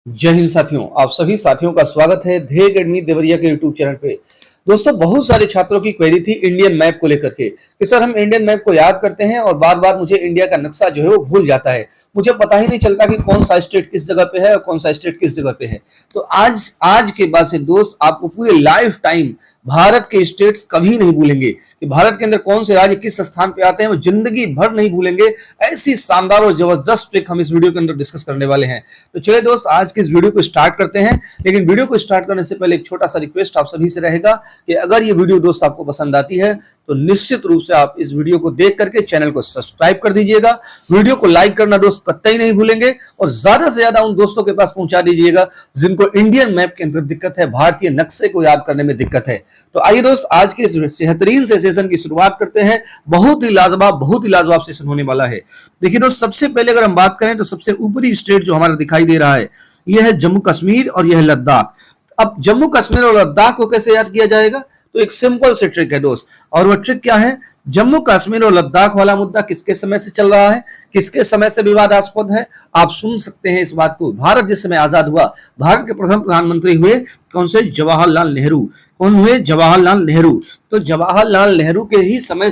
जय हिंद साथियों, आप सभी साथियों का स्वागत है ध्येय अकेडमी देवरिया के यूट्यूब चैनल पे। दोस्तों, बहुत सारे छात्रों की क्वेरी थी इंडियन मैप को लेकर के कि सर हम इंडियन मैप को याद करते हैं और बार बार मुझे इंडिया का नक्शा जो है वो भूल जाता है। मुझे पता ही नहीं चलता कि कौन सा स्टेट किस जगह पे है और कौन सा स्टेट किस जगह पे है। तो आज के बाद से दोस्त आपको पूरे लाइफ टाइम भारत के स्टेट्स कभी नहीं भूलेंगे कि भारत के अंदर कौन से राज्य किस स्थान पे आते हैं, वो जिंदगी भर नहीं भूलेंगे। ऐसी शानदार और जबरदस्त ट्रिक हम इस वीडियो के अंदर डिस्कस करने वाले हैं। तो चलिए दोस्त, आज के इस वीडियो को स्टार्ट करते हैं। लेकिन वीडियो को स्टार्ट करने से पहले एक छोटा सा रिक्वेस्ट आप सभी से रहेगा कि अगर ये वीडियो दोस्त आपको पसंद आती है तो निश्चित रूप से आप इस वीडियो को देख करके चैनल को सब्सक्राइब कर दीजिएगा। वीडियो को लाइक करना दोस्त कतई नहीं भूलेंगे और ज्यादा से ज्यादा उन दोस्तों के पास पहुंचा दीजिएगा जिनको इंडियन मैप के अंदर दिक्कत है, भारतीय नक्शे को याद करने में दिक्कत है। तो आइए दोस्त, आज के इस बेहतरीन से सेशन की शुरुआत करते हैं। बहुत ही लाजवाब सेशन होने वाला है। देखिए दोस्त, सबसे पहले अगर हम बात करें तो सबसे ऊपरी स्टेट जो हमारा दिखाई दे रहा है यह है जम्मू कश्मीर और यह है लद्दाख। अब जम्मू कश्मीर और लद्दाख को कैसे याद किया जाएगा? तो एक सिंपल से ट्रिक है दोस्त, और वो ट्रिक क्या है? जम्मू कश्मीर और लद्दाख वाला मुद्दा किसके समय से चल रहा है, किसके समय से विवादास्पद है? आप सुन सकते हैं इस बात को। भारत जिस समय आजाद हुआ, भारत के प्रथम प्रधानमंत्री हुए कौन से? जवाहरलाल नेहरू। कौन हुए? जवाहरलाल नेहरू। तो जवाहरलाल नेहरू के ही समय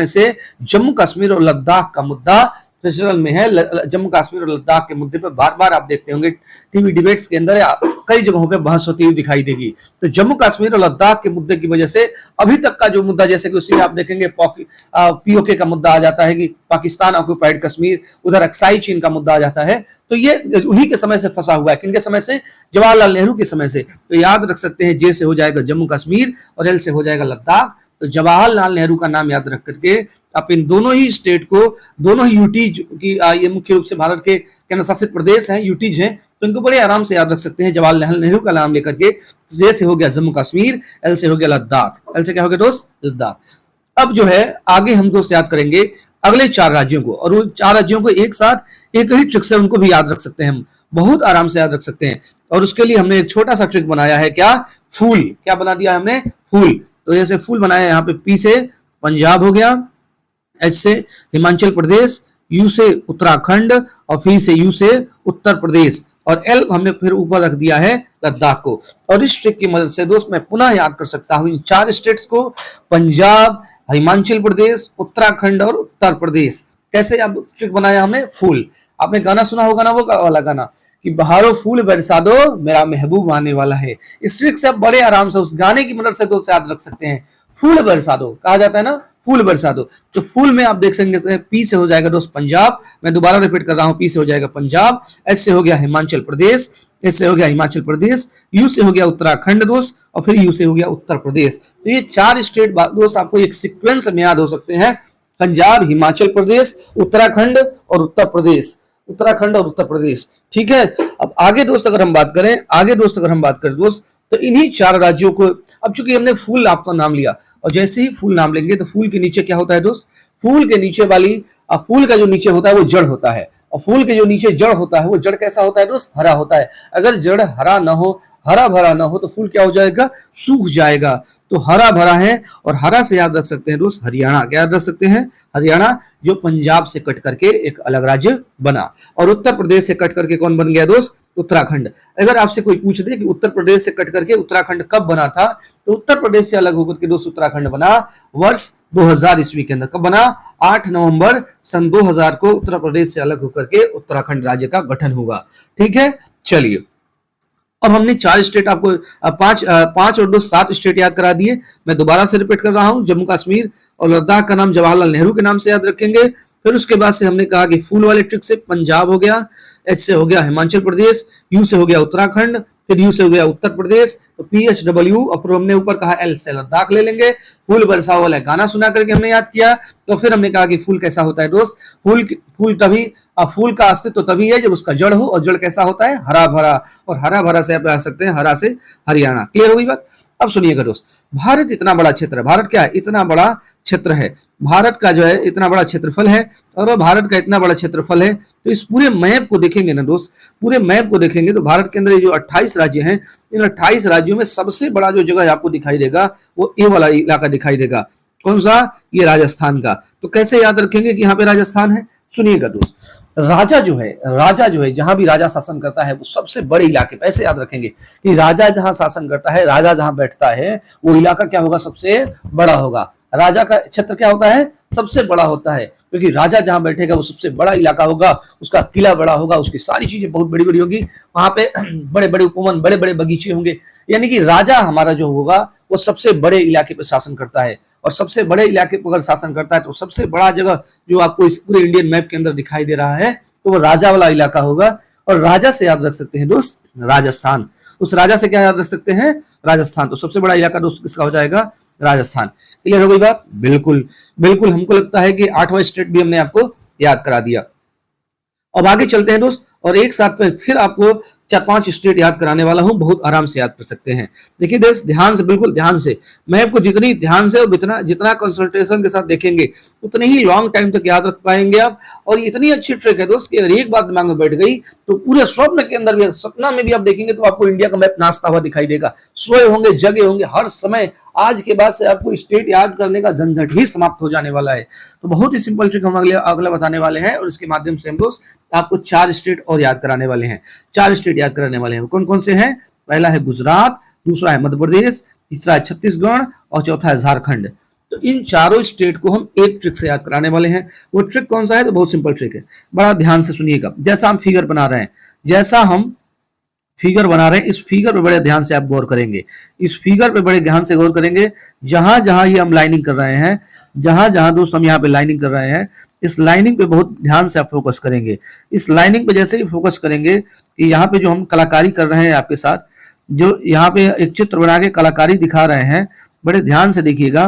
से जम्मू कश्मीर और लद्दाख का मुद्दा प्रचलन में है। जम्मू कश्मीर और लद्दाख के मुद्दे पर बार बार आप देखते होंगे टीवी डिबेट्स के अंदर कई जगहों पे बहस होती हुई दिखाई देगी। तो जम्मू कश्मीर और लद्दाख के मुद्दे की वजह से अभी तक का जो मुद्दा, जैसे कि उसी में आप देखेंगे पीओके का मुद्दा आ जाता है कि पाकिस्तान ऑक्युपाइड कश्मीर, उधर अक्साई चीन का मुद्दा आ जाता है। तो ये उन्हीं के समय से फंसा हुआ है। किनके समय से? जवाहरलाल नेहरू के समय से। तो याद रख सकते हैं, जे से हो जाएगा जम्मू कश्मीर और एल से हो जाएगा लद्दाख। तो जवाहरलाल नेहरू का नाम याद रख करके आप इन दोनों ही स्टेट को, दोनों ही यूटीज की, ये मुख्य रूप से भारत के केंद्र शासित प्रदेश हैं, यूटीज हैं, तो इनको बड़े आराम से याद रख सकते हैं। जवाहरलाल नेहरू का नाम लेकर के जे से हो गया जम्मू कश्मीर, एल से हो गया लद्दाख। एल से क्या हो गया दोस्त? लद्दाख। अब जो है आगे हम दोस्त याद करेंगे अगले 4 राज्यों को, और वो 4 राज्यों को एक साथ एक ही ट्रिक से उनको भी याद रख सकते हैं, हम बहुत आराम से याद रख सकते हैं। और उसके लिए हमने एक छोटा सा ट्रिक बनाया है। क्या? फूल। क्या बना दिया हमने? फूल। तो जैसे फूल बनाया यहाँ पे, पी से पंजाब हो गया, एच से हिमाचल प्रदेश, यू से उत्तराखंड और फिर से यू से उत्तर प्रदेश, और एल हमने फिर ऊपर रख दिया है लद्दाख को। और इस ट्रिक की मदद से दोस्त मैं पुनः याद कर सकता हूं इन 4 स्टेट्स को, पंजाब, हिमाचल प्रदेश, उत्तराखंड और उत्तर प्रदेश। कैसे अब ट्रिक बनाया हमने? फूल। आपने गाना सुना होगा ना, वो वाला गाना कि बहारो फूल बरसा दो मेरा महबूब आने वाला है। इस ट्रिक से आप बड़े आराम से उस गाने की मदद से दोस्त याद रख सकते हैं। फूल बरसा दो कहा जाता है ना, फूल बरसा दो। तो फूल में आप देख सकते हैं पी से हो जाएगा दोस्त पंजाब। मैं दोबारा रिपीट कर रहा हूं, पी से हो जाएगा पंजाब, एच से हो गया हिमाचल प्रदेश, एस से हो गया हिमाचल प्रदेश, यू से हो गया उत्तराखंड दोस्त, और फिर यू से हो गया उत्तर प्रदेश। तो ये 4 स्टेट दोस्त आपको एक सीक्वेंस में याद हो सकते हैं। पंजाब, हिमाचल प्रदेश, उत्तराखंड और उत्तर प्रदेश। उत्तराखंड और उत्तर प्रदेश, ठीक है। अब आगे दोस्त अगर हम बात करें दोस्त, तो इन्हीं 4 राज्यों को, अब चूंकि हमने फूल आपका नाम लिया, और जैसे ही फूल नाम लेंगे तो फूल के नीचे क्या होता है दोस्त? फूल के नीचे वाली, फूल का जो नीचे होता है वो जड़ होता है, और फूल के जो नीचे जड़ होता है वो जड़ कैसा होता है दोस्त? हरा होता है। अगर जड़ हरा ना हो, हरा भरा ना हो, तो फूल क्या हो जाएगा? सूख जाएगा। तो हरा भरा है, और हरा से याद रख सकते हैं दोस्त हरियाणा। क्या याद रख सकते हैं? हरियाणा, जो पंजाब से कट करके एक अलग राज्य बना। और उत्तर प्रदेश से कट करके कौन बन गया दोस्त? उत्तराखंड। अगर आपसे कोई पूछ दे कि उत्तर प्रदेश से कट करके उत्तराखंड कब बना था, तो उत्तर प्रदेश से अलग होकर के दोस्त उत्तराखंड बना वर्ष 2000 ईस्वी के अंदर। कब बना? 8 नवंबर सन 2000 को उत्तर प्रदेश से अलग होकर के उत्तराखंड राज्य का गठन हुआ। ठीक है, चलिए अब हमने 4 स्टेट आपको, 5 और 2 7 स्टेट याद करा दिए। मैं दोबारा से रिपीट कर रहा हूं, जम्मू कश्मीर और लद्दाख का नाम जवाहरलाल नेहरू के नाम से याद रखेंगे। फिर उसके बाद से हमने कहा कि फूल वाले ट्रिक से पंजाब हो गया, एच से हो गया हिमाचल प्रदेश, यू से हो गया उत्तराखंड, फिर यू से हो गया उत्तर प्रदेश, तो PHW, और फिर हमने ऊपर कहा एल से लद्दाख ले लेंगे। फूल बरसा वाला गाना सुना करके हमने याद किया। तो फिर हमने कहा कि फूल कैसा होता है दोस्त? फूल का अस्तित्व तभी है जब उसका जड़ हो, और जड़ कैसा होता है? हरा भरा। और हरा भरा से आप आ सकते हैं हरा से हरियाणा। क्लियर हो गई बात? अब सुनिएगा दोस्त, भारत इतना बड़ा क्षेत्र है, भारत क्या है? इतना बड़ा क्षेत्र है। भारत का जो है इतना बड़ा क्षेत्रफल है, और भारत का इतना बड़ा क्षेत्रफल है, तो इस पूरे मैप को देखेंगे ना दोस्त, पूरे मैप को देखेंगे तो भारत के अंदर ये जो 28 राज्य हैं, इन 28 राज्यों में सबसे बड़ा जो जगह आपको दिखाई देगा वो ए वाला इलाका दिखाई देगा। कौन सा? ये राजस्थान का। तो कैसे याद रखेंगे कि यहाँ पे राजस्थान है? सुनिएगा दोस्त, राजा जो है जहां भी राजा शासन करता है वो सबसे बड़े इलाके पे, ऐसे याद रखेंगे कि राजा जहां शासन करता है, राजा जहां बैठता है, वो इलाका क्या होगा, सबसे बड़ा होगा। राजा का क्षेत्र क्या होता है, सबसे बड़ा होता है, क्योंकि राजा जहां बैठेगा वो सबसे बड़ा इलाका होगा, उसका किला बड़ा होगा, उसकी सारी चीजें बहुत बड़ी बड़ी होगी, वहां पे बड़े बड़े उपवन, बड़े बड़े बगीचे होंगे। यानी कि राजा हमारा जो होगा वो सबसे बड़े इलाके पर शासन करता है, और सबसे बड़े इलाके पर अगर शासन करता है तो सबसे बड़ा जगह जो आपको इस पूरे इंडियन मैप के अंदर दिखाई दे रहा है, तो वो राजा वाला इलाका होगा। और राजा से याद रख सकते हैं दोस्त राजस्थान, उस राजा से क्या याद रख सकते हैं, राजस्थान। तो सबसे बड़ा इलाका दोस्त किसका हो जाएगा, राजस्थान। क्लियर हो गई बात, बिल्कुल बिल्कुल। हमको लगता है कि 8वां स्टेट भी हमने आपको याद करा दिया। अब आगे चलते हैं दोस्त, और एक साथ में फिर आपको 4-5 स्टेट याद कराने वाला हूं, बहुत आराम से याद कर सकते हैं। देखिए दोस्त, ध्यान से, बिल्कुल ध्यान से, मैं आपको जितनी ध्यान से और जितना कंसंट्रेशन के साथ देखेंगे उतने ही लॉन्ग टाइम तक याद रख पाएंगे आप। और इतनी अच्छी ट्रिक है दोस्त कि अगर एक बात दिमाग में बैठ गई तो पूरे स्वप्न के अंदर भी, सपना में भी आप देखेंगे तो आपको इंडिया का मैप नाचता हुआ दिखाई देगा। सोए होंगे, जगे होंगे, हर समय। आज के बाद से आपको स्टेट याद करने का झंझट ही समाप्त हो जाने वाला है। तो बहुत ही सिंपल ट्रिक हम अगला बताने वाले हैं, और इसके माध्यम से हम दोस्त आपको 4 स्टेट और याद कराने वाले हैं। 4 स्टेट याद कराने वाले हैं। कौन कौन से हैं, पहला है गुजरात, दूसरा है मध्य प्रदेश, तीसरा है छत्तीसगढ़, और चौथा है झारखंड। तो इन चारों स्टेट को हम एक ट्रिक से याद कराने वाले हैं। वो ट्रिक कौन सा है, तो बहुत सिंपल ट्रिक है, बड़ा ध्यान से सुनिएगा। जैसा हम फिगर बना रहे हैं, जैसा हम फिगर बना रहे हैं, इस फिगर पे बड़े ध्यान से आप गौर करेंगे, इस फिगर पे बड़े ध्यान से गौर करेंगे। जहां जहां ये हम लाइनिंग कर रहे हैं, जहां जहां दोस्त हम यहाँ पे लाइनिंग कर रहे हैं, इस लाइनिंग पे बहुत ध्यान से आप फोकस करेंगे। इस लाइनिंग पे जैसे ही फोकस करेंगे कि यहाँ पे जो हम कलाकारी कर रहे हैं आपके साथ, जो यहाँ पे एक चित्र बना के कलाकारी दिखा रहे हैं, बड़े ध्यान से देखिएगा,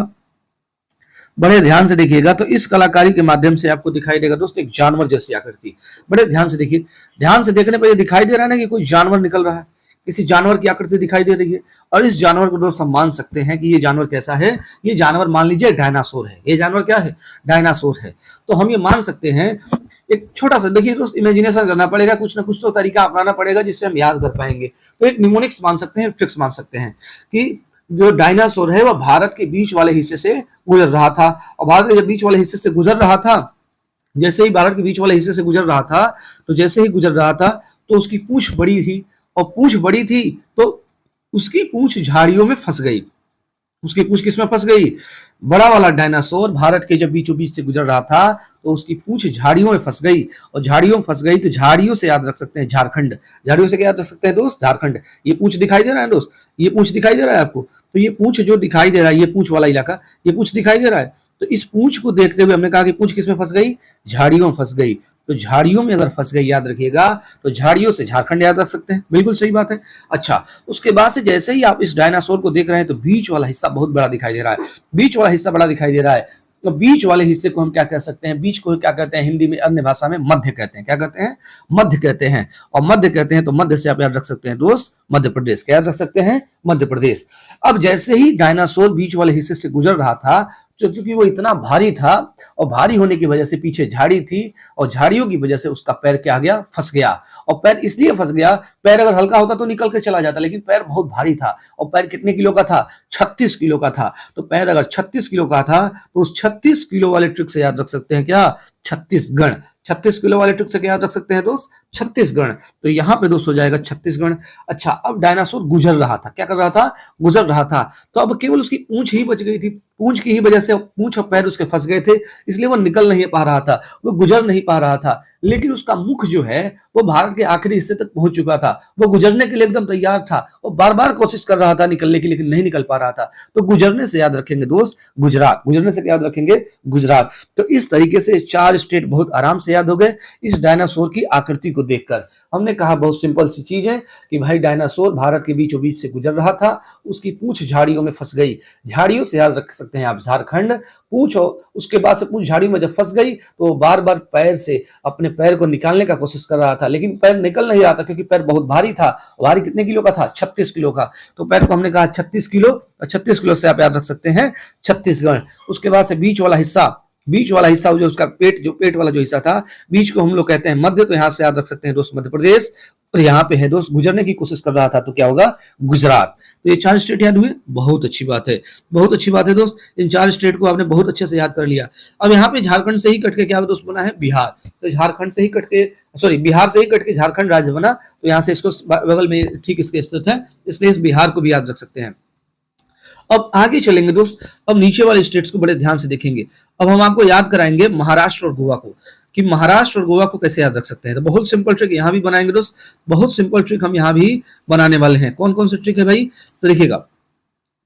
बड़े ध्यान से देखिएगा। तो इस कलाकारी के माध्यम से आपको दिखाई देगा दोस्त एक जानवर जैसी आकृति। बड़े ध्यान से देखिए, ध्यान से देखने पर ये दिखाई दे रहा है ना कि कोई जानवर निकल रहा है, किसी जानवर की आकृति दिखाई दे रही है। और इस जानवर को दोस्त हम मान सकते हैं कि ये जानवर कैसा है, ये जानवर मान लीजिए डायनासोर है। ये जानवर क्या है, डायनासोर है। तो हम ये मान सकते हैं, एक छोटा सा देखिए दोस्त, इमेजिनेशन करना पड़ेगा, कुछ ना कुछ तो तरीका अपनाना पड़ेगा जिससे हम याद कर पाएंगे। तो एक निमोनिक्स मान सकते हैं, ट्रिक्स मान सकते हैं कि जो डायनासोर है वह भारत के बीच वाले हिस्से से गुजर रहा था। और भारत के जब बीच वाले हिस्से से गुजर रहा था, जैसे ही भारत के बीच वाले हिस्से से गुजर रहा था, तो जैसे ही गुजर रहा था तो उसकी पूंछ बड़ी थी, और पूंछ बड़ी थी तो उसकी पूंछ झाड़ियों में फंस गई। उसकी पूंछ किसमें फंस गई, बड़ा वाला डायनासोर भारत के जब बीचों बीच से गुजर रहा था तो उसकी पूंछ झाड़ियों में फंस गई। और झाड़ियों में फंस गई तो झाड़ियों से याद रख सकते हैं झारखंड। झाड़ियों से क्या याद रख सकते हैं दोस्त, झारखंड। ये पूंछ दिखाई दे रहा है दोस्त, ये पूंछ दिखाई दे रहा है आपको, तो ये पूंछ जो दिखाई दे रहा है, ये पूंछ वाला इलाका, ये पूंछ दिखाई दे रहा है। तो इस पूंछ को देखते हुए हमने कहा कि पूंछ किसमें फंस गई, झाड़ियों में फंस गई। तो झाड़ियों में अगर फंस गई, याद रखिएगा, तो झाड़ियों से झारखंड याद रख सकते हैं। बिल्कुल सही बात है। अच्छा, उसके बाद से जैसे ही आप इस डायनासोर को देख रहे हैं तो बीच वाला हिस्सा बहुत बड़ा दिखाई दे रहा है, बीच वाला हिस्सा बड़ा दिखाई दे रहा है। तो बीच वाले हिस्से को हम क्या कह सकते हैं, बीच को क्या कहते हैं हिंदी में, अन्य भाषा में मध्य कहते हैं। क्या कहते हैं, मध्य कहते हैं। और मध्य कहते हैं तो मध्य से आप याद रख सकते हैं दोस्त मध्य प्रदेश। क्या याद रख सकते हैं, मध्य प्रदेश। अब जैसे ही डायनासोर बीच वाले हिस्से से गुजर रहा था, तो क्योंकि वो इतना भारी था और भारी होने की वजह से पीछे झाड़ी थी, और झाड़ियों की वजह से उसका पैर क्या गया, फंस गया। और पैर इसलिए फंस गया, पैर अगर हल्का होता तो निकल के चला जाता, लेकिन पैर बहुत भारी था। और पैर कितने किलो का था, 36 किलो का था। तो पैर अगर 36 किलो का था तो उस 36 किलो वाले ट्रिक से याद रख सकते हैं क्या, छत्तीसगढ़। 36 किलो वाले ट्रिक से क्या याद रख सकते हैं दोस्त, छत्तीसगढ़। तो यहाँ पे दोस्त हो जाएगा छत्तीसगढ़। अच्छा, अब डायनासोर गुजर रहा था, क्या कर रहा था, गुजर रहा था। तो अब केवल उसकी पूंछ ही बच गई थी, पूंछ की ही वजह से पूंछ और पैर उसके फंस गए थे, इसलिए वो निकल नहीं पा रहा था, वो गुजर नहीं पा रहा था। लेकिन उसका मुख जो है वो भारत के आखिरी हिस्से तक पहुंच चुका था, वो गुजरने के लिए एकदम तैयार था, वो बार बार कोशिश कर रहा था निकलने की, लेकिन नहीं निकल पा रहा था। तो गुजरने से याद रखेंगे दोस्त गुजरात, गुजरने से याद रखेंगे गुजरात। तो इस तरीके से 4 स्टेट बहुत आराम से याद हो गए इस डायनासोर की आकृति को देखकर। हमने कहा बहुत सिंपल सी चीज है कि भाई डायनासोर भारत के बीचों बीच से गुजर रहा था, उसकी पूंछ झाड़ियों में फंस गई। झाड़ियों से याद रख सकते हैं आप झारखंड, पूंछ, उसके बाद से पूंछ झाड़ियों में जब फंस गई तो वो बार बार पैर से अपने पैर को निकालने का कोशिश कर रहा था, लेकिन पैर निकल नहीं रहा था क्योंकि पैर बहुत भारी था। भारी कितने किलो का था, 36 किलो का। तो पैर को हमने कहा 36 किलो, और 36 किलो से आप याद रख सकते हैं छत्तीसगढ़। उसके बाद से बीच वाला हिस्सा, बीच वाला हिस्सा जो उसका पेट, जो पेट वाला जो हिस्सा था, बीच को हम लोग कहते हैं मध्य। तो यहां से याद रख सकते हैं दोस्त मध्य प्रदेश। और यहाँ पे है दोस्त गुजरने की कोशिश कर रहा था, तो क्या होगा, गुजरात। तो ये 4 स्टेट याद हुए, बहुत अच्छी बात है, बहुत अच्छी बात है दोस्त। इन 4 स्टेट को आपने बहुत अच्छे से याद कर लिया। अब यहाँ पे झारखंड से ही कट के क्या दोस्त बना है, बिहार। तो झारखंड से ही कट के, सॉरी, बिहार से ही कट के झारखंड राज्य बना, तो यहाँ से इसको बगल में ठीक इसके स्थित है, इसलिए इस बिहार को भी याद रख सकते हैं। अब आगे चलेंगे दोस्त, अब नीचे वाले स्टेट्स को बड़े ध्यान से देखेंगे। अब हम आपको याद कराएंगे महाराष्ट्र और गोवा को, कि महाराष्ट्र और गोवा को कैसे याद रख सकते हैं। तो बहुत सिंपल ट्रिक यहाँ भी बनाएंगे दोस्त, बहुत सिंपल ट्रिक हम यहाँ भी बनाने वाले हैं। कौन कौन से ट्रिक है भाई, तो देखिएगा,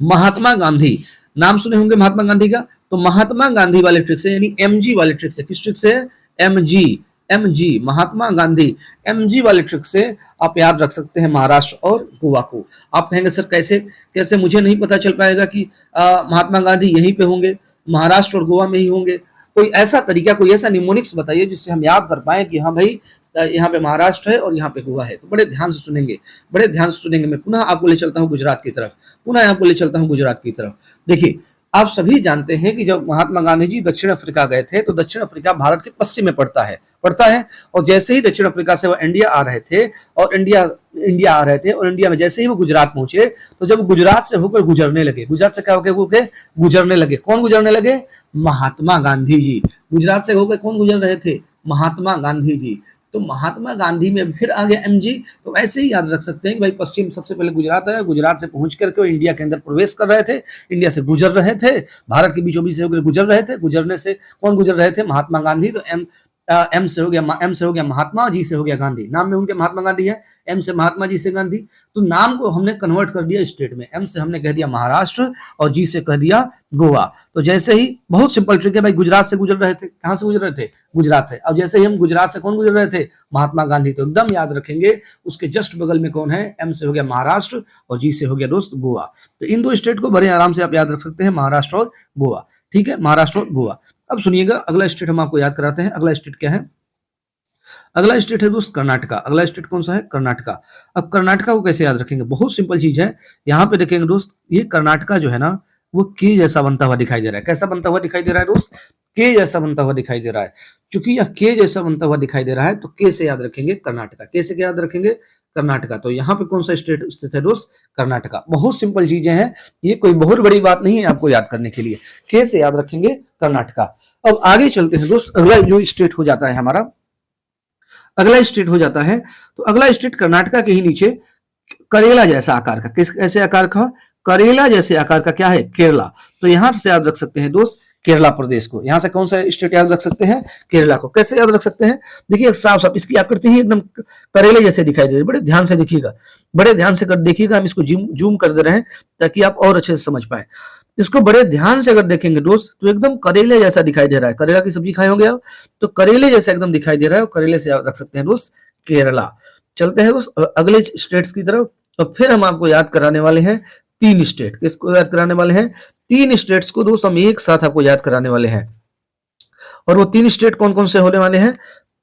महात्मा गांधी, नाम सुने होंगे महात्मा गांधी का, तो महात्मा गांधी वाले ट्रिक से, यानी एमजी वाले ट्रिक से, किस ट्रिक से, MG, MG, Mahatma Gandhi, MG वाले ट्रिक से आप याद रख सकते हैं महाराष्ट्र और गोवा को। आप कहेंगे सर कैसे, कैसे मुझे नहीं पता चल पाएगा कि महात्मा गांधी यहीं पे होंगे, महाराष्ट्र और गोवा में ही होंगे। कोई ऐसा तरीका, कोई ऐसा निमोनिक्स बताइए जिससे हम याद कर पाए कि हाँ भाई यहाँ पे महाराष्ट्र है और यहाँ पे गोवा है। तो बड़े ध्यान से सुनेंगे, बड़े ध्यान से सुनेंगे। मैं पुनः आपको ले चलता हूँ गुजरात की तरफ, पुनः आपको ले चलता हूँ गुजरात की तरफ। देखिए, आप सभी जानते हैं कि जब महात्मा गांधी जी दक्षिण अफ्रीका गए थे, तो दक्षिण अफ्रीका भारत के पश्चिम में पड़ता है, और जैसे ही दक्षिण अफ्रीका से वो इंडिया आ रहे थे, और इंडिया आ रहे थे, और इंडिया में जैसे ही वो गुजरात पहुंचे, तो जब गुजरात से होकर गुजरने लगे, गुजरात से क्या होकर गुजरने लगे, कौन गुजरने लगे, महात्मा गांधी जी। गुजरात से होकर कौन गुजर रहे थे, महात्मा गांधी जी। तो महात्मा गांधी में फिर आ गया एमजी। तो ऐसे ही याद रख सकते हैं कि भाई पश्चिम सबसे पहले गुजरात है, गुजरात से पहुंच करके वो इंडिया के अंदर प्रवेश कर रहे थे, इंडिया से गुजर रहे थे, भारत के बीचों बीच से गुजर रहे थे। गुजरने से कौन गुजर रहे थे, महात्मा गांधी। तो एम से हो गया महात्मा, जी से हो गया गांधी, नाम में उनके महात्मा गांधी है, एम से महात्मा, जी से गांधी। तो नाम को हमने कन्वर्ट कर दिया स्टेट में, एम से हमने कह दिया महाराष्ट्र और जी से कह दिया गोवा। तो जैसे ही, बहुत सिंपल ट्रिक है भाई, गुजरात से गुजर रहे थे, कहां से गुजर रहे थे, गुजरात से। अब जैसे ही हम गुजरात से कौन गुजर रहे थे, महात्मा गांधी। तो एकदम याद रखेंगे, उसके जस्ट बगल में कौन है, एम से हो गया महाराष्ट्र और जी से हो गया दोस्त गोवा। तो इन दो स्टेट को बड़े आराम से आप याद रख सकते हैं, महाराष्ट्र और गोवा। ठीक है, महाराष्ट्र और गोवा। अब सुनिएगा, अगला स्टेट हम आपको याद कराते हैं। अगला स्टेट क्या है, अगला स्टेट है दोस्त कर्नाटका। अगला स्टेट कौन सा है, कर्नाटका। अब कर्नाटका को कैसे याद रखेंगे, बहुत सिंपल चीज है। यहाँ पे देखेंगे दोस्त, ये कर्नाटका जो है ना, वो के जैसा बनता हुआ दिखाई दे रहा है। कैसा बनता हुआ दिखाई दे रहा है दोस्त, के जैसा बनता हुआ दिखाई दे रहा है। चूंकि यह के जैसा बनता हुआ दिखाई दे रहा है, तो के से याद रखेंगे कर्नाटका। के से क्या याद रखेंगे, कर्नाटका। तो यहाँ पे कौन सा स्टेट स्थित है दोस्त, कर्नाटका। बहुत सिंपल चीजें हैं, ये कोई बहुत बड़ी बात नहीं है आपको याद करने के लिए। के से याद रखेंगे कर्नाटका। अब आगे चलते हैं दोस्त, अगला जो स्टेट हो जाता है हमारा, अगला स्टेट हो जाता है, तो अगला स्टेट कर्नाटका के ही नीचे करेला जैसा आकार का, किस ऐसे आकार का, करेला जैसे आकार का क्या है, केरला। तो यहां से याद रख सकते हैं दोस्त केरला प्रदेश को। यहां से कौन सा स्टेट याद रख सकते हैं, केरला को। कैसे याद रख सकते हैं, देखिए साफ साफ इसकी आकृति ही एकदम करेले जैसे दिखाई दे रही है। बड़े ध्यान से देखिएगा, बड़े ध्यान से कर देखिएगा, हम इसको जूम कर दे रहे हैं ताकि आप और अच्छे से समझ पाए। इसको बड़े ध्यान से अगर देखेंगे दोस्त, तो एकदम करेले जैसा दिखाई दे रहा है। करेला की सब्जी खाए होंगे आप, तो करेले जैसा एकदम दिखाई दे रहा है, और करेले से याद रख सकते हैं दोस्त केरला। चलते हैं दोस्त अगले स्टेट्स की तरफ। तो फिर हम आपको याद कराने वाले हैं 3 स्टेट। किसको याद कराने वाले हैं, 3 स्टेट्स को दोस्त हम एक साथ आपको याद कराने वाले हैं। और वो 3 स्टेट कौन कौन से होने वाले हैं,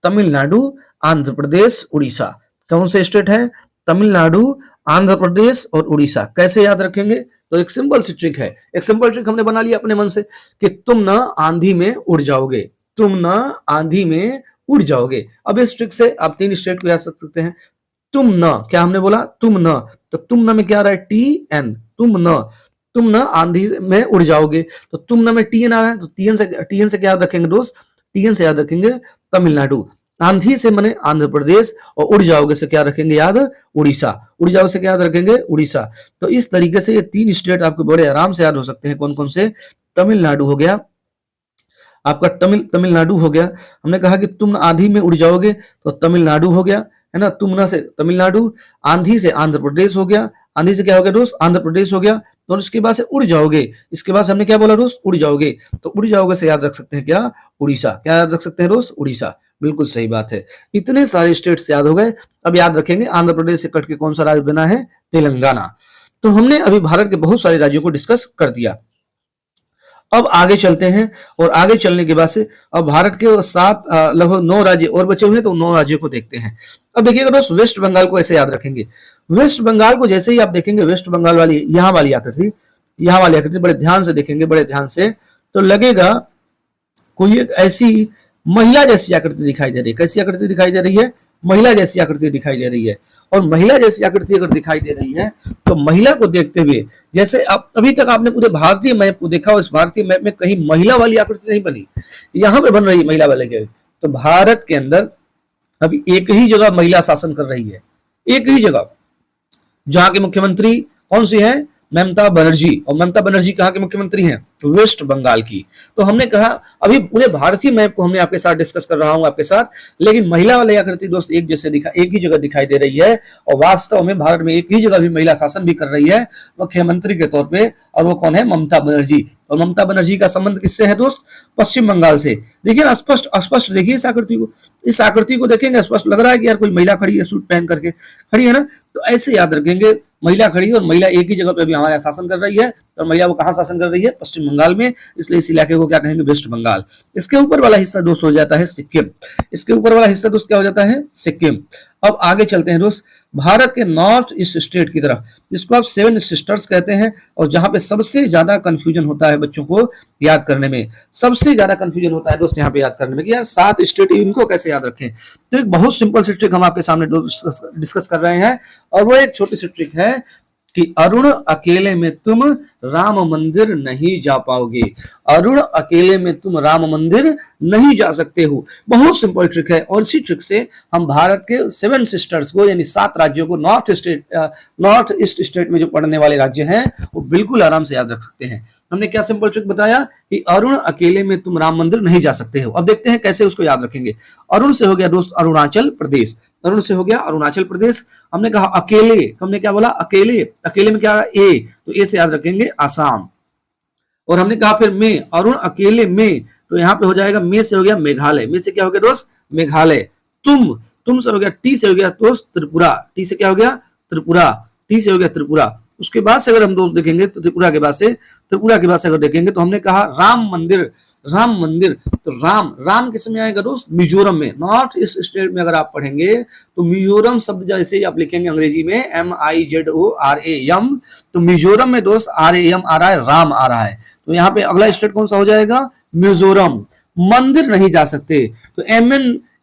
तमिलनाडु, आंध्र प्रदेश, उड़ीसा। कौन से स्टेट है, तमिलनाडु, आंध्र प्रदेश और उड़ीसा। कैसे याद रखेंगे, तो एक सिंपल सी ट्रिक है, एक सिंपल ट्रिक हमने बना लिया अपने मन से कि तुम ना आंधी में उड़ जाओगे, तुम ना आंधी में उड़ जाओगे। अब इस ट्रिक से आप 3 स्टेट को याद रख सकते हैं। तुम न, क्या हमने बोला, तुम न, तो तुम न में क्या आ रहा है, टी एन, तुम न आंधी में उड़ जाओगे। तो तुम न में टी एन आ रहा है, तो टी एन से क्या याद रखेंगे दोस्त, टी एन से याद रखेंगे तमिलनाडु। आंधी से मने आंध्र प्रदेश, और उड़ जाओगे से क्या रखेंगे याद, उड़ीसा। उड़ जाओगे से क्या याद रखेंगे, उड़ीसा। तो इस तरीके से ये 3 स्टेट आपको बड़े आराम से याद हो सकते हैं। कौन कौन से, तमिलनाडु हो गया आपका, तमिलनाडु हो गया। हमने कहा कि तुम आंधी में उड़ जाओगे, तो तमिलनाडु हो गया, है ना। तुम ना से तमिलनाडु, आंधी से आंध्र प्रदेश हो गया, आंधी से क्या हो गया दोस्त, आंध्र प्रदेश हो गया। और इसके बाद से उड़ जाओगे, इसके बाद हमने क्या बोला दोस्त, उड़ जाओगे। तो उड़ जाओगे से याद रख सकते हैं क्या, उड़ीसा। क्या याद रख सकते हैं दोस्त, उड़ीसा। बिल्कुल सही बात है। इतने सारे स्टेट्स याद हो गए। अब याद रखेंगे आंध्र प्रदेश से कट के कौन सा राज्य बना है, तेलंगाना। तो हमने अभी भारत के बहुत सारे राज्यों को डिस्कस कर दिया। अब आगे चलते हैं, और आगे चलने के बाद से अब भारत के 7 लगभग 9 राज्य और बचे हुए हैं, तो 9 राज्यों को देखते हैं। अब देखिएगा दोस्त, वेस्ट बंगाल को ऐसे याद रखेंगे। वेस्ट बंगाल को जैसे ही आप देखेंगे, वेस्ट बंगाल वाली यहाँ वाली आकृति बड़े ध्यान से देखेंगे, बड़े ध्यान से, तो लगेगा कोई एक ऐसी महिला जैसी आकृति दिखाई दे रही है। कैसी आकृति दिखाई दे रही है, महिला जैसी आकृति दिखाई दे रही है। और महिला जैसी आकृति अगर दिखाई दे रही है तो महिला को देखते हुए, जैसे आप अभी तक आपने पूरे भारतीय मैप को देखा, उस भारतीय मैप में कहीं महिला वाली आकृति नहीं बनी, यहाँ पे बन रही है महिला वाले के। तो भारत के अंदर अभी एक ही जगह महिला शासन कर रही है, एक ही जगह, जहां के मुख्यमंत्री कौन सी है, ममता बनर्जी। और ममता बनर्जी कहाँ के मुख्यमंत्री हैं, वेस्ट बंगाल की। तो हमने कहा अभी पूरे भारतीय मैप को हमने आपके साथ डिस्कस कर रहा हूं आपके साथ, लेकिन महिला वाली आकृति दोस्त एक ही जगह दिखाई दे रही है। और वास्तव में भारत में एक ही जगह भी महिला शासन भी कर रही है मुख्यमंत्री के तौर पे, और वो कौन है, ममता बनर्जी। और ममता बनर्जी का संबंध किससे है दोस्त, पश्चिम बंगाल से। देखिए ना, स्पष्ट देखिए इस आकृति को, इस आकृति को देखेंगे स्पष्ट लग रहा है कि यार कोई महिला खड़ी है, सूट पहन करके खड़ी है ना। तो ऐसे याद रखेंगे, महिला खड़ी है और महिला एक ही जगह पे अभी हमारे शासन कर रही है। और महिला वो कहाँ शासन कर रही है, पश्चिम बंगाल में, इसलिए इस इलाके को क्या कहेंगे, वेस्ट बंगाल। इसके ऊपर वाला हिस्सा दोस्त हो जाता है सिक्किम। इसके ऊपर वाला हिस्सा दोस्त क्या हो जाता है, सिक्किम। अब आगे चलते हैं दोस्त भारत के नॉर्थ ईस्ट स्टेट की तरफ, जिसको आप सेवन सिस्टर्स कहते हैं, और जहां पे सबसे ज्यादा कंफ्यूजन होता है बच्चों को याद करने में, सबसे ज्यादा कंफ्यूजन होता है दोस्त यहाँ पे याद करने में कि यार 7 स्टेट इनको कैसे याद रखें। तो एक बहुत सिंपल सी ट्रिक हम आपके सामने डिस्कस कर रहे हैं, और वो एक छोटी सी ट्रिक है कि अरुण अकेले में तुम राम मंदिर नहीं जा पाओगे, अरुण अकेले में तुम राम मंदिर नहीं जा सकते हो। बहुत सिंपल ट्रिक है, और इसी ट्रिक से हम भारत के 7 सिस्टर्स को, यानी 7 राज्यों को, नॉर्थ ईस्ट स्टेट में जो पढ़ने वाले राज्य हैं, वो बिल्कुल आराम से याद रख सकते हैं। हमने क्या सिंपल ट्रिक बताया कि अरुण अकेले में तुम राम मंदिर नहीं जा सकते हो। अब देखते हैं कैसे उसको याद रखेंगे। अरुण से हो गया दोस्त अरुणाचल प्रदेश, अरुण से हो गया अरुणाचल प्रदेश। हमने कहा अकेले, हमने क्या बोला, अकेले, अकेले में क्या, ए, तो ए से याद रखेंगे आसाम। और हमने कहा फिर में, अरुण अकेले में, तो यहाँ पे हो जाएगा में से हो गया मेघालय, में से क्या हो गया दोस्त, मेघालय। तुम से हो गया, टी से हो गया दोस्त त्रिपुरा, टी से क्या हो गया, त्रिपुरा, टी से हो गया त्रिपुरा। उसके बाद से अगर हम दोस्त देखेंगे तो त्रिपुरा के बाद से अगर देखेंगे तो हमने कहा राम मंदिर, राम मंदिर। तो राम किस में आएगा दोस्त, मिजोरम में। नॉर्थ ईस्ट स्टेट में अगर आप पढ़ेंगे तो मिजोरम शब्द जैसे ही आप लिखेंगे अंग्रेजी में MIZORAM, तो मिजोरम में दोस्त RAM आ रहा है, राम आ रहा है। तो यहाँ पे अगला स्टेट कौन सा हो जाएगा, मिजोरम। मंदिर नहीं जा सकते, तो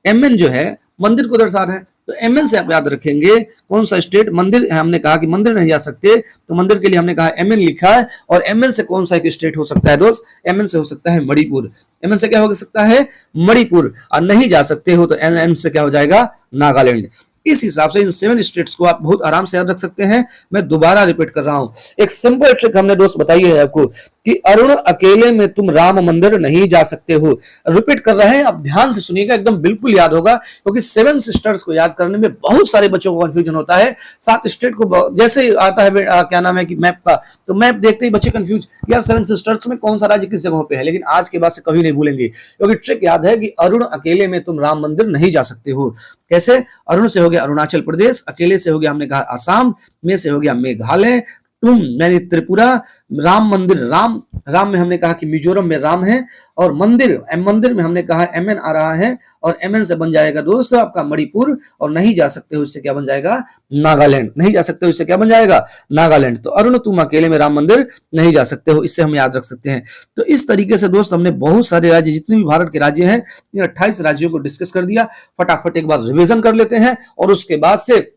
MN जो है मंदिर को दर्शा रहा है, तो MN से आप याद रखेंगे कौन सा स्टेट, मंदिर। हमने कहा कि मंदिर नहीं जा सकते, तो मंदिर के लिए हमने कहा MN लिखा है। और MN से कौन सा एक स्टेट हो सकता है दोस्त, MN से हो सकता है मणिपुर। MN से क्या हो सकता है, मणिपुर। और नहीं जा सकते हो तो NN से क्या हो जाएगा, नागालैंड। इस हिसाब से इन 7 स्टेट्स को आप बहुत आराम से याद रख सकते हैं। मैं दोबारा रिपीट कर रहा हूं, एक सिंपल ट्रिक हमने दोस्त बताई है आपको कि अरुण अकेले में तुम राम मंदिर नहीं जा सकते हो। रिपीट कर रहे हैं, आप ध्यान से सुनिएगा, एकदम बिल्कुल याद होगा, क्योंकि 7 सिस्टर्स को याद करने में बहुत सारे बच्चों को कंफ्यूजन होता है। 7 स्टेट को जैसे आता है क्या नाम है कि मैप का, तो मैप देखते ही बच्चे कंफ्यूज, यार 7 सिस्टर्स में कौन सा राज्य किस जगह पे है। लेकिन आज के बाद से कभी नहीं भूलेंगे, क्योंकि ट्रिक याद है कि अरुण अकेले में तुम राम मंदिर नहीं जा सकते हो। कैसे, अरुण से हो गया अरुणाचल प्रदेश, अकेले से हो गया हमने कहा आसाम, में से हो गया मेघालय, तुम यानी त्रिपुरा, राम मंदिर, राम में हमने कहा कि मिजोरम में राम है, और मंदिर में हमने कहा MN आ रहा है, और MN से बन जाएगा दोस्त आपका मणिपुर। और नहीं जा सकते हो इससे क्या बन जाएगा, नागालैंड। नहीं जा सकते हो इससे क्या बन जाएगा, नागालैंड। तो अरुण तुम अकेले में राम मंदिर नहीं जा सकते हो, इससे हम याद रख सकते हैं। तो इस तरीके से दोस्त हमने बहुत सारे राज्य, जितने भी भारत के राज्य हैं, इन 28 राज्यों को डिस्कस कर दिया। फटाफट एक बार रिविजन कर लेते हैं, और उसके बाद से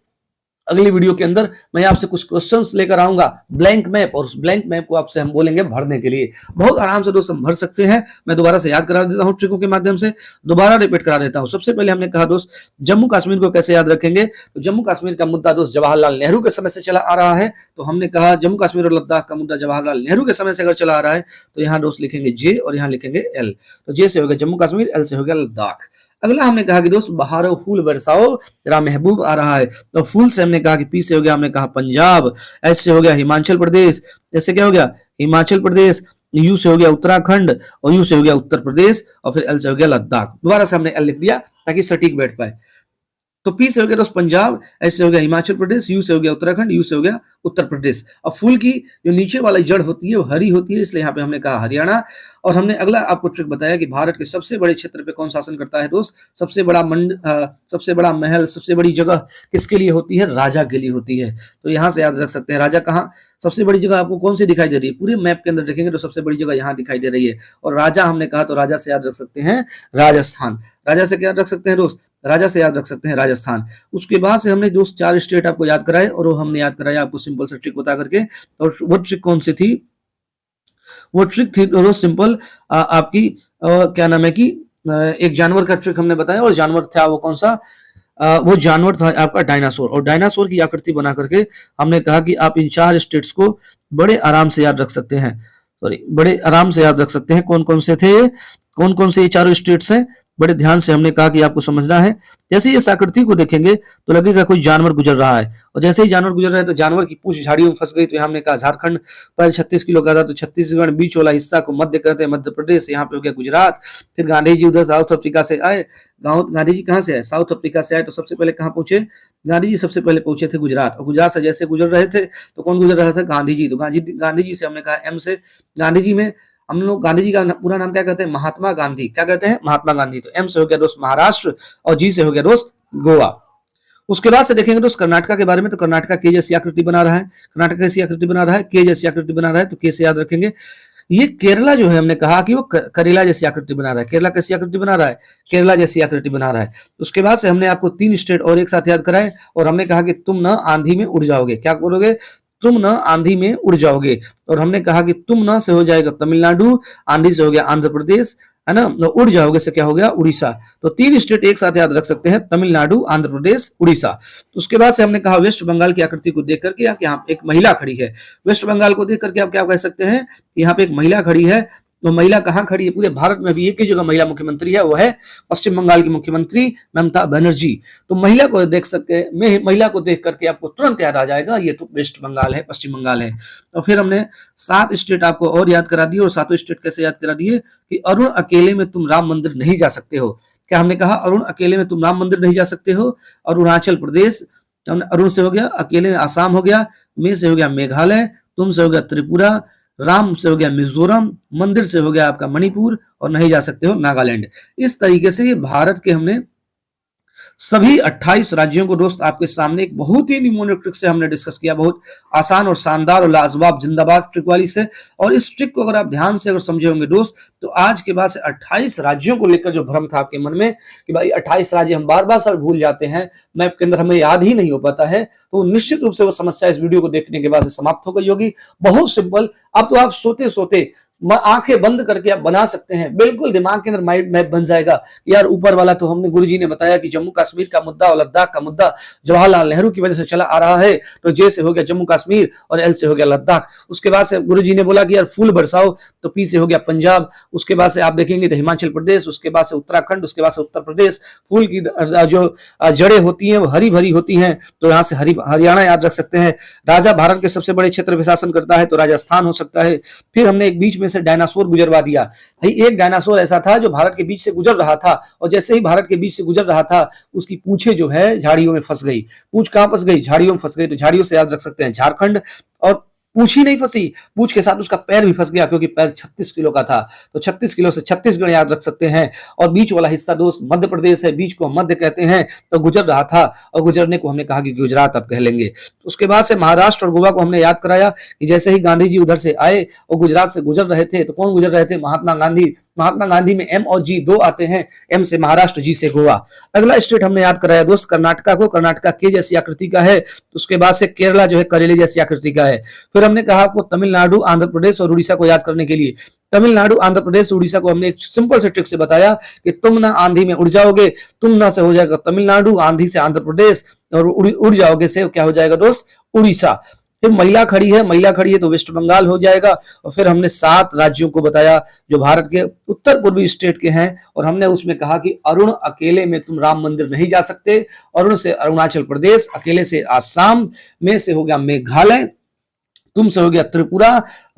अगली वीडियो के अंदर मैं आपसे कुछ क्वेश्चंस लेकर आऊंगा, ब्लैंक मैप, और उस ब्लैंक मैप को आपसे हम बोलेंगे भरने के लिए। बहुत आराम से दोस्त हम भर सकते हैं। मैं दोबारा से याद करा देता हूं ट्रिकों के माध्यम से, दोबारा रिपीट करा देता हूं। सबसे पहले हमने कहा दोस्त जम्मू कश्मीर को कैसे याद रखेंगे, तो जम्मू कश्मीर का मुद्दा दोस्त जवाहरलाल नेहरू के समय से चला आ रहा है। तो हमने कहा जम्मू कश्मीर और लद्दाख का मुद्दा जवाहरलाल नेहरू के समय से अगर चला आ रहा है, तो यहाँ दोस्त लिखेंगे J और यहाँ लिखेंगे L। तो J से हो गया जम्मू कश्मीर, L से हो गया लद्दाख। अगला हमने कहा कि दोस्त बहारो फूल बरसाओ तेरा महबूब आ रहा है, तो फूल से हमने कहा कि P से हो गया हमने कहा पंजाब, S से हो गया हिमाचल प्रदेश, ऐसे क्या हो गया हिमाचल प्रदेश, U से हो गया उत्तराखंड, और U से हो गया उत्तर प्रदेश, और फिर L से हो गया लद्दाख। दोबारा से हमने L लिख दिया ताकि सटीक बैठ पाए। तो P से हो गया दोस्त पंजाब, S से हो गया हिमाचल प्रदेश, U से हो गया उत्तराखंड, U से हो गया उत्तर प्रदेश। अब फूल की जो नीचे वाली जड़ होती है वो हरी होती है, इसलिए यहाँ पे हमने कहा हरियाणा। और हमने अगला आपको ट्रिक बताया कि भारत के सबसे बड़े क्षेत्र पे कौन शासन करता है दोस्त, सबसे बड़ा महल, सबसे बड़ी जगह किसके लिए होती है, राजा के लिए होती है। तो यहाँ से याद रख सकते हैं राजा कहाँ, सबसे बड़ी जगह आपको कौन सी दिखाई दे रही है, पूरे मैप के अंदर देखेंगे तो सबसे बड़ी जगह यहाँ दिखाई दे रही है। और राजा हमने कहा तो राजा से याद रख सकते हैं राजस्थान। राजा से क्या याद रख सकते हैं दोस्त, राजा से याद रख सकते हैं राजस्थान। उसके बाद से हमने दोस्त 4 स्टेट आपको याद कराए और वो हमने याद कराया आपको सिंपल सा ट्रिक बता करके। और वो ट्रिक कौन सी थी, वो ट्रिक थी दोस्तों सिंपल, आपकी क्या नाम है कि एक जानवर का ट्रिक हमने बताया, और जानवर था वो कौन सा, वो जानवर था आपका डायनासोर। और डायनासोर की आकृति बना करके हमने कहा कि आप इन 4 स्टेट्स को बड़े आराम से याद रख सकते हैं, सॉरी बड़े आराम से याद रख सकते हैं। कौन कौन से थे, कौन कौन से ये चारों स्टेट्स हैं, बड़े ध्यान से हमने कहा कि आपको समझना है। जैसे इस आकृति को देखेंगे तो लगेगा कोई जानवर गुजर रहा है, और जैसे ही जानवर गुजर रहा है तो जानवर की पूंछ झाड़ियों में फंस गई। तो यहाँ हमने कहा झारखंड पर 36 किलो का था, तो छत्तीसगढ़ बीच वाला हिस्सा को मध्य कहते हैं मध्य प्रदेश, यहाँ पे हो गया गुजरात। फिर गांधी जी उधर साउथ अफ्रीका से आए, गांधी जी कहाँ से आए, साउथ अफ्रीका से आए। तो सबसे पहले कहाँ पहुंचे, गांधी जी सबसे पहले पहुंचे थे गुजरात, और गुजरात से जैसे गुजर रहे थे तो कौन गुजर रहा था, गांधी जी। तो गांधी जी से हमने कहा एम से, गांधी जी में हम लोग, गांधी जी का पूरा नाम क्या कहते हैं, महात्मा गांधी, क्या कहते हैं, महात्मा गांधी। तो एम से हो गया दोस्त महाराष्ट्र, और जी से हो गया दोस्त गोवा। उसके बाद से देखेंगे दोस्त कर्नाटका के बारे में, तो कर्नाटका के जैसी आकृति बना रहा है, कर्नाटक कैसी आकृति बना रहा है, के जैसी आकृति बना रहा है, तो के से याद रखेंगे। ये केरला जो है हमने कहा कि वो करेला जैसी आकृति बना रहा है, केरला कैसी आकृति बना रहा है, केरला जैसी आकृति बना रहा है। उसके बाद से हमने आपको 3 स्टेट और एक साथ याद कराए, और हमने कहा कि तुम ना आंधी में उड़ जाओगे, क्या बोलोगे, तुम ना आंधी में उड़ जाओगे। और हमने कहा कि तुम ना से हो जाएगा तमिलनाडु, आंधी से हो गया आंध्र प्रदेश, है ना, तो उड़ जाओगे से क्या हो गया, उड़ीसा। तो 3 स्टेट एक साथ याद रख सकते हैं, तमिलनाडु, आंध्र प्रदेश, उड़ीसा। उसके बाद से हमने कहा वेस्ट बंगाल की आकृति को देख करके यहाँ एक महिला खड़ी है, वेस्ट बंगाल को देख करके आप क्या कह सकते हैं, यहाँ पे एक महिला खड़ी है। तो महिला कहाँ खड़ी है, पूरे भारत में भी एक ही जगह महिला मुख्यमंत्री है, वो है पश्चिम बंगाल की मुख्यमंत्री ममता बनर्जी। तो महिला को देख सकते, महिला को देख करके आपको तुरंत याद आ जाएगा ये तो वेस्ट बंगाल है, पश्चिम बंगाल है। तो फिर हमने 7 स्टेट आपको और याद करा दिए, और 7 स्टेट कैसे याद करा दिए कि अरुण अकेले में तुम राम मंदिर नहीं जा सकते हो। क्या हमने कहा, अरुण अकेले में तुम राम मंदिर नहीं जा सकते हो। अरुणाचल प्रदेश, अरुण से हो गया अकेले, आसाम हो गया, में से हो गया मेघालय, तुम से हो गया त्रिपुरा, राम से हो गया मिजोरम, मंदिर से हो गया आपका मणिपुर, और नहीं जा सकते हो नागालैंड। इस तरीके से ये भारत के हमने सभी 28 राज्यों को दोस्त आपके सामने एक बहुत ही निमोनिक ट्रिक से हमने डिस्कस किया, बहुत आसान और शानदार और लाजवाब जिंदाबाद ट्रिक वाली से। और इस ट्रिक को अगर आप ध्यान से अगर समझे होंगे दोस्त, तो आज के बाद से 28 राज्यों को लेकर जो भ्रम था आपके मन में कि भाई 28 राज्य हम बार बार भूल जाते हैं, मैप के अंदर हमें याद ही नहीं हो पाता है, तो निश्चित रूप से वो समस्या इस वीडियो को देखने के बाद से समाप्त हो गई होगी। बहुत सिंपल, अब तो आप सोते सोते आंखें बंद करके आप बना सकते हैं, बिल्कुल दिमाग के अंदर माइंड मैप बन जाएगा। यार ऊपर वाला तो हमने, गुरुजी ने बताया कि जम्मू कश्मीर का मुद्दा और लद्दाख का मुद्दा जवाहरलाल नेहरू की वजह से चला आ रहा है, तो जे से हो गया जम्मू कश्मीर और एल से हो गया लद्दाख। उसके बाद से गुरुजी ने बोला कि यार फूल बरसाओ, तो पी से हो गया पंजाब। उसके बाद से आप देखेंगे तो हिमाचल प्रदेश, उसके बाद से उत्तराखंड, उसके बाद से उत्तर प्रदेश। फूल की जो जड़ें होती हैं वो हरी भरी होती हैं, तो यहाँ से हरियाणा याद रख सकते हैं। राजा भारत के सबसे बड़े क्षेत्र पे शासन करता है, तो राजस्थान हो सकता है। फिर हमने एक बीच में से डायनासोर गुजरवा दिया, भाई एक डायनासोर ऐसा था जो भारत के बीच से गुजर रहा था, और जैसे ही भारत के बीच से गुजर रहा था उसकी पूंछें जो है झाड़ियों में फंस गई। पूंछ कहां फंस गई, झाड़ियों में फंस गई। तो झाड़ियों से याद रख सकते हैं झारखंड, और पूंछ ही नहीं फंसी, पूंछ के साथ उसका पैर भी फंस गया, क्योंकि पैर 36 किलो का था, तो 36 किलो से छत्तीसगढ़ याद रख सकते हैं। और बीच वाला हिस्सा दोस्त मध्य प्रदेश है, बीच को हम मध्य कहते हैं, तो गुजर रहा था, और गुजरने को हमने कहा कि गुजरात अब कह लेंगे। उसके बाद से महाराष्ट्र और गोवा को हमने याद कराया कि जैसे ही गांधी जी उधर से आए और गुजरात से गुजर रहे थे, तो कौन गुजर रहे थे, महात्मा गांधी। महात्मा गांधी में एम और जी 2 आते हैं, एम से महाराष्ट्र, जी से गोवा। अगला स्टेट हमने याद कराया दोस्त कर्नाटका को, कर्नाटका के जैसी आकृति का है। उसके बाद से केरला जो है करेले जैसी आकृति का है। फिर हमने कहा आपको तमिलनाडु, आंध्र प्रदेश और उड़ीसा को याद करने के लिए। तमिलनाडु, आंध्र प्रदेश, उड़ीसा को हमने एक सिंपल से ट्रिक से बताया कि तुम ना आंधी में उड़ जाओगे, तुम ना से हो जाएगा तमिलनाडु, आंधी से आंध्र प्रदेश, और उड़ जाओगे से क्या हो जाएगा दोस्त, उड़ीसा। फिर महिला खड़ी है तो वेस्ट बंगाल हो जाएगा। और फिर हमने 7 राज्यों को बताया जो भारत के उत्तर पूर्वी स्टेट के हैं, और हमने उसमें कहा कि अरुण अकेले में तुम राम मंदिर नहीं जा सकते। अरुण से अरुणाचल प्रदेश, अकेले से आसाम, में से हो गया मेघालय, तुम से हो गया त्रिपुरा,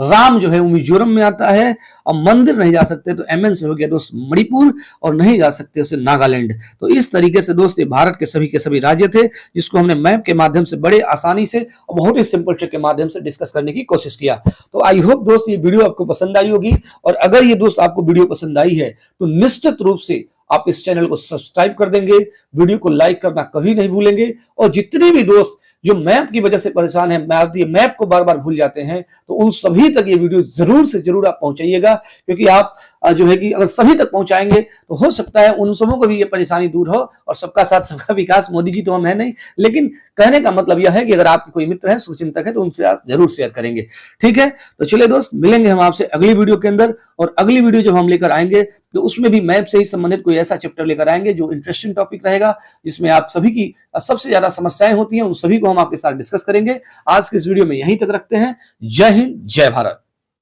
राम जो है वो मिजोरम में आता है, और मंदिर नहीं जा सकते तो एमएन से हो गया दोस्त मणिपुर, और नहीं जा सकते उसे नागालैंड। तो इस तरीके से दोस्त ये भारत के सभी राज्य थे, जिसको हमने मैप के माध्यम से बड़े आसानी से और बहुत ही सिंपल ट्रिक के माध्यम से डिस्कस करने की कोशिश किया। तो आई होप दोस्त ये वीडियो आपको पसंद आई होगी, और अगर ये दोस्त आपको वीडियो पसंद आई है तो निश्चित रूप से आप इस चैनल को सब्सक्राइब कर देंगे, वीडियो को लाइक करना कभी नहीं भूलेंगे। और जितने भी दोस्त जो मैप की वजह से परेशान है, मैप को बार बार भूल जाते हैं, तो उन सभी तक ये वीडियो जरूर से जरूर आप पहुंचाइएगा, क्योंकि आप जो है कि अगर सभी तक पहुंचाएंगे तो हो सकता है उन सबों को भी ये परेशानी दूर हो। और सबका साथ सबका विकास, मोदी जी तो हम है नहीं, लेकिन कहने का मतलब यह है कि अगर आपके कोई मित्र है, शुभचिंतक है, तो उनसे आप जरूर शेयर करेंगे। ठीक है, तो चलिए दोस्त, मिलेंगे हम आपसे अगली वीडियो के अंदर। और अगली वीडियो जब हम लेकर आएंगे तो उसमें भी मैप से ही संबंधित कोई ऐसा चैप्टर लेकर आएंगे जो इंटरेस्टिंग टॉपिक रहेगा, जिसमें आप सभी की सबसे ज्यादा समस्याएं होती हैं, उन सभी को हम आपके साथ डिस्कस करेंगे। आज के इस वीडियो में यहीं तक रखते हैं। जय हिंद, जय भारत।